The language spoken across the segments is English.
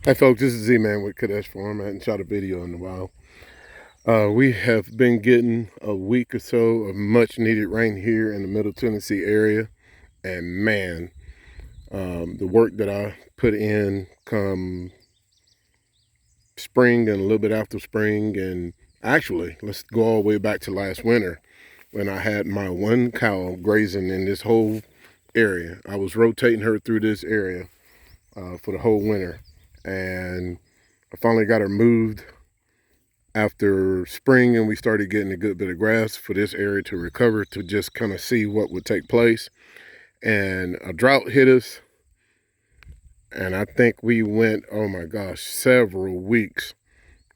Hi folks, this is Z-Man with Kadesh Farm. I hadn't shot a video in a while. We have been getting a week or so of much needed rain here in the Middle Tennessee area. And man, the work that I put in come spring and a little bit after spring, and actually, let's go all the way back to last winter when I had my one cow grazing in this whole area. I was rotating her through this area for the whole winter. And I finally got her moved after spring, and we started getting a good bit of grass for this area to recover, to just kind of see what would take place. And a drought hit us, and I think we went, oh my gosh, several weeks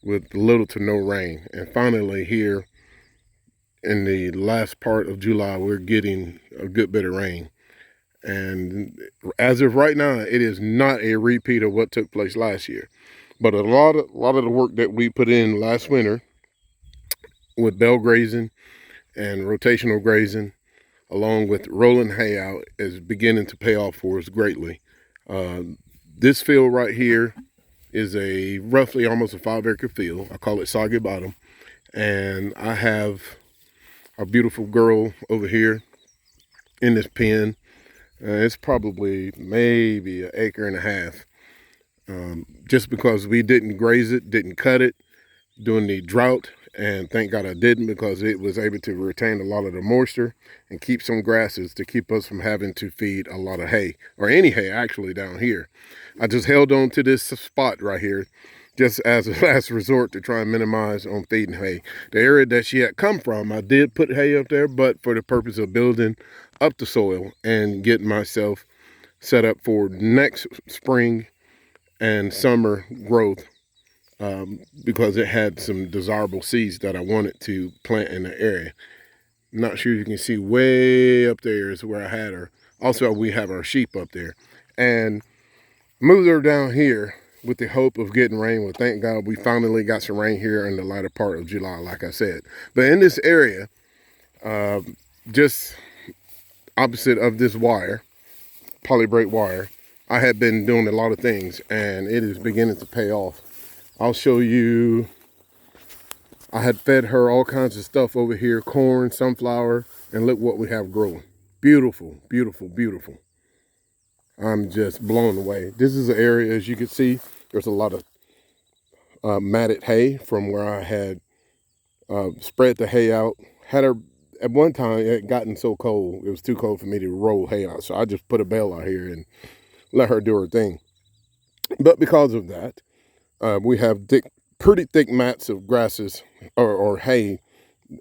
with little to no rain. And finally here in the last part of July, we're getting a good bit of rain. And as of right now, it is not a repeat of what took place last year. But a lot of the work that we put in last winter with bale grazing and rotational grazing, along with rolling hay out, is beginning to pay off for us greatly. This field right here is a roughly almost a 5-acre field. I call it Soggy Bottom. And I have a beautiful girl over here in this pen. It's probably maybe an acre and a half. Just because we didn't graze it, didn't cut it during the drought, and thank God I didn't, because it was able to retain a lot of the moisture and keep some grasses to keep us from having to feed a lot of hay, or any hay actually down here. I just held on to this spot right here just as a last resort to try and minimize on feeding hay. The area that she had come from, I did put hay up there, but for the purpose of building up the soil and getting myself set up for next spring and summer growth, because it had some desirable seeds that I wanted to plant in the area. I'm not sure you can see way up there is where I had her. Also, we have our sheep up there. And moved her down here with the hope of getting rain. Well, thank God we finally got some rain here in the latter part of July, like I said. But in this area, just opposite of this wire, polybraid wire, I had been doing a lot of things, and it is beginning to pay off. I'll show you. I had fed her all kinds of stuff over here, corn, sunflower, and look what we have growing. Beautiful, beautiful, beautiful. I'm just blown away. This is an area, as you can see, there's a lot of matted hay from where I had spread the hay out. Had her, at one time, it had gotten so cold, it was too cold for me to roll hay out. So I just put a bale out here and let her do her thing. But because of that, we have pretty thick mats of grasses or hay,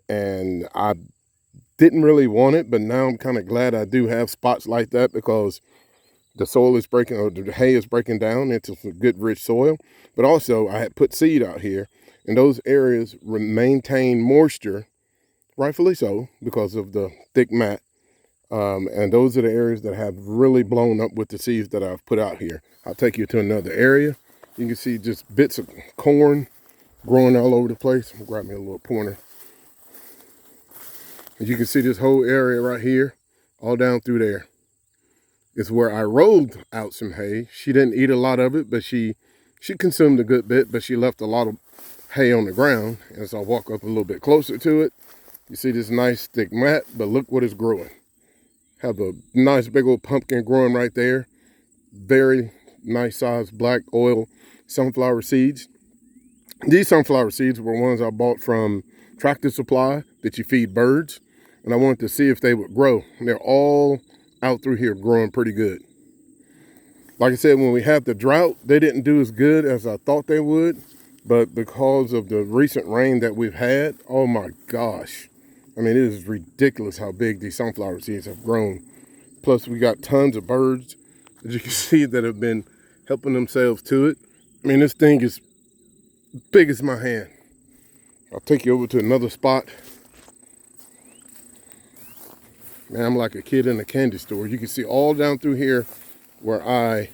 and I didn't really want it, but now I'm kind of glad I do have spots like that, because the soil is breaking, or the hay is breaking down into some good rich soil. But also I had put seed out here, and those areas maintain moisture, rightfully so, because of the thick mat. And those are the areas that have really blown up with the seeds that I've put out here. I'll take you to another area. You can see just bits of corn growing all over the place. Grab me a little pointer. As you can see, this whole area right here, all down through there, is where I rolled out some hay. She didn't eat a lot of it, but she consumed a good bit, but she left a lot of hay on the ground. As I walk up a little bit closer to it, you see this nice thick mat, but look what is growing. Have a nice big old pumpkin growing right there. Very nice sized black oil sunflower seeds. These sunflower seeds were ones I bought from Tractor Supply that you feed birds, and I wanted to see if they would grow. And they're all out through here growing pretty good. Like I said, when we had the drought, they didn't do as good as I thought they would, but because of the recent rain that we've had, oh my gosh. I mean, it is ridiculous how big these sunflower seeds have grown. Plus, we got tons of birds, as you can see, that have been helping themselves to it. I mean, this thing is big as my hand. I'll take you over to another spot. Man, I'm like a kid in a candy store. You can see all down through here where I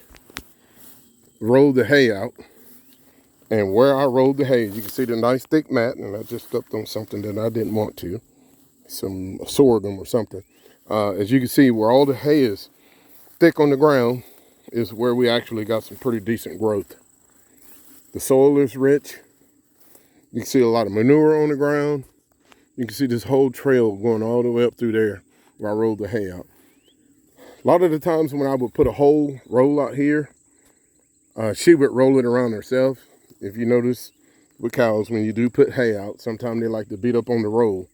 rolled the hay out. And where I rolled the hay, you can see the nice thick mat, and I just stepped on something that I didn't want to. Some sorghum or something. As you can see, where all the hay is thick on the ground is where we actually got some pretty decent growth. The soil is rich. You can see a lot of manure on the ground. You can see this whole trail going all the way up through there where I rolled the hay out. A lot of the times when I would put a whole roll out here, she would roll it around herself. If you notice with cows, when you do put hay out, sometimes they like to beat up on the roll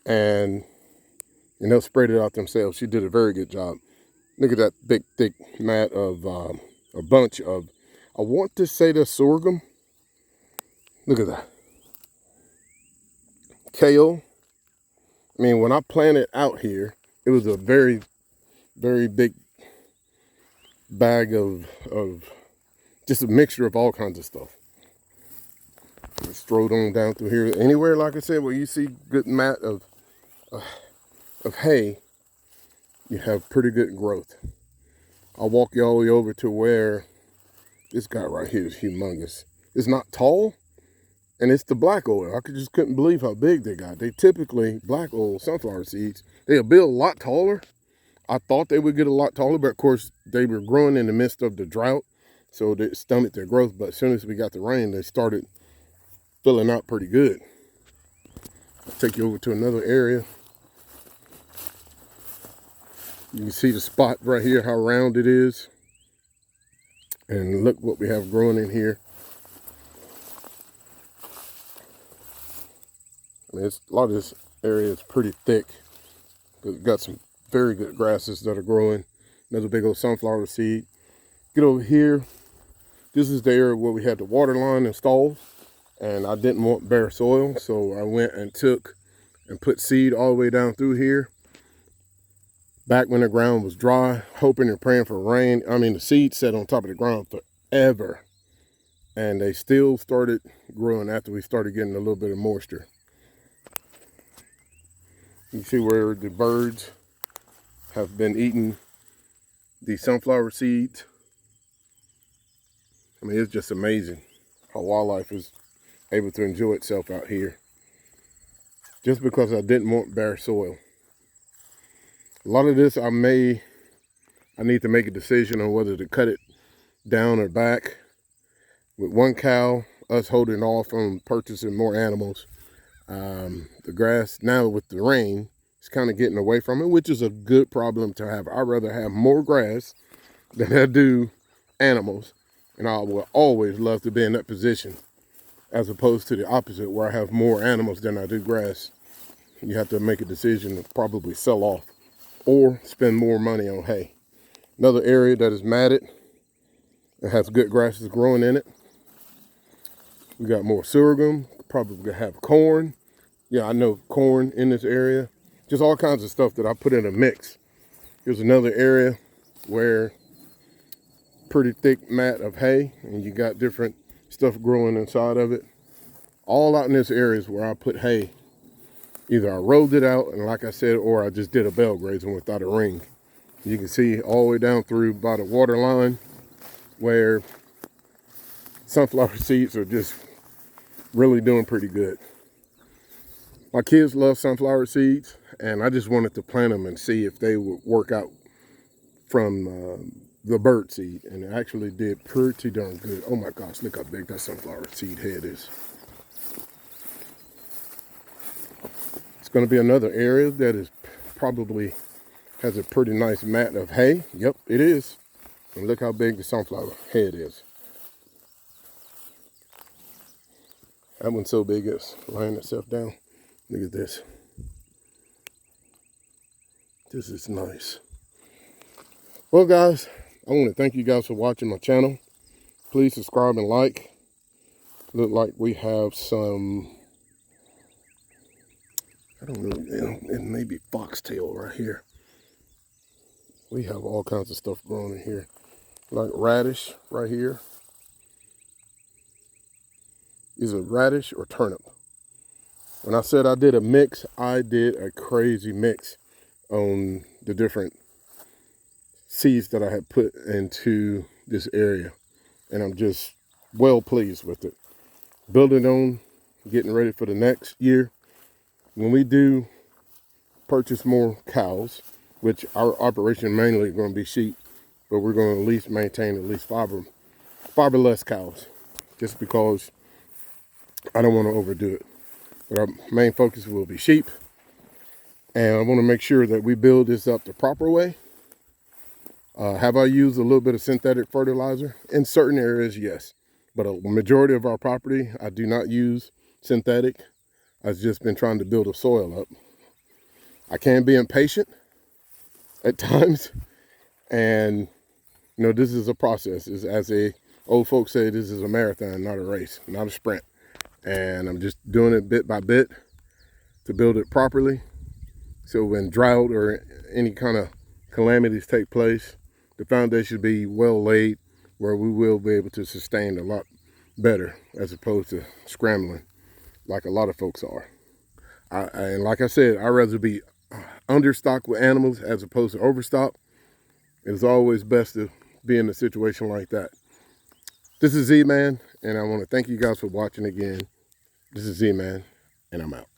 and they'll spread it out themselves. She did a very good job. Look at that big, thick mat of a bunch of, I want to say the sorghum. Look at that. Kale. I mean, when I planted out here, it was a very, very big bag of just a mixture of all kinds of stuff. Just strode on down through here. Anywhere, like I said, where you see good mat of hay, you have pretty good growth. I'll walk you all the way over to where this guy right here is humongous. It's not tall, and it's the black oil. I just couldn't believe how big they got. They typically, black oil sunflower seeds, they'll build a lot taller. I thought they would get a lot taller, but of course they were growing in the midst of the drought, so they stunted their growth. But as soon as we got the rain, they started filling out pretty good. I'll take you over to another area. You can see the spot right here, how round it is. And look what we have growing in here. I mean, a lot of this area is pretty thick. We've got some very good grasses that are growing. Another big old sunflower seed. Get over here. This is the area where we had the water line installed. And I didn't want bare soil, so I went and took and put seed all the way down through here. Back when the ground was dry, hoping and praying for rain. I mean, the seed sat on top of the ground forever. And they still started growing after we started getting a little bit of moisture. You see where the birds have been eating the sunflower seeds. I mean, it's just amazing how wildlife is able to enjoy itself out here. Just because I didn't want bare soil. A lot of this I need to make a decision on whether to cut it down or back. With one cow, us holding off on purchasing more animals. The grass, now with the rain, it's kind of getting away from it, which is a good problem to have. I'd rather have more grass than I do animals. And I will always love to be in that position, as opposed to the opposite, where I have more animals than I do grass. You have to make a decision to probably sell off or spend more money on hay. Another area that is matted, it has good grasses growing in it. We got more sorghum, probably gonna have corn. Yeah, I know corn in this area. Just all kinds of stuff that I put in a mix. Here's another area where pretty thick mat of hay, and you got different stuff growing inside of it. All out in this area is where I put hay. Either I rolled it out, and like I said, or I just did a bale grazing without a ring. You can see all the way down through by the water line where sunflower seeds are just really doing pretty good. My kids love sunflower seeds, and I just wanted to plant them and see if they would work out from the bird seed, and it actually did pretty darn good. Oh my gosh, look how big that sunflower seed head is. It's going to be another area that is probably has a pretty nice mat of hay. Yep, it is. And look how big the sunflower head is. That one's so big it's laying itself down. Look at this. This is nice. Well, guys, I want to thank you guys for watching my channel. Please subscribe and like. Look like we have some, I don't know, it may be foxtail right here. We have all kinds of stuff growing in here. Like radish right here. Is it radish or turnip? When I said I did a mix, I did a crazy mix on the different seeds that I had put into this area. And I'm just well pleased with it. Building on, getting ready for the next year. When we do purchase more cows, which our operation mainly is going to be sheep, but we're going to at least maintain at least five or less cows. just because I don't want to overdo it. But our main focus will be sheep. And I want to make sure that we build this up the proper way. Have I used a little bit of synthetic fertilizer? In certain areas, yes. But a majority of our property, I do not use synthetic. I've just been trying to build a soil up. I can be impatient at times. And, you know, this is a process. As old folks say, this is a marathon, not a race, not a sprint. And I'm just doing it bit by bit to build it properly. So when drought or any kind of calamities take place, the foundation be well laid where we will be able to sustain a lot better as opposed to scrambling like a lot of folks are. And like I said, I'd rather be understocked with animals as opposed to overstocked. It's always best to be in a situation like that. This is Z-Man, and I want to thank you guys for watching again. This is Z-Man, and I'm out.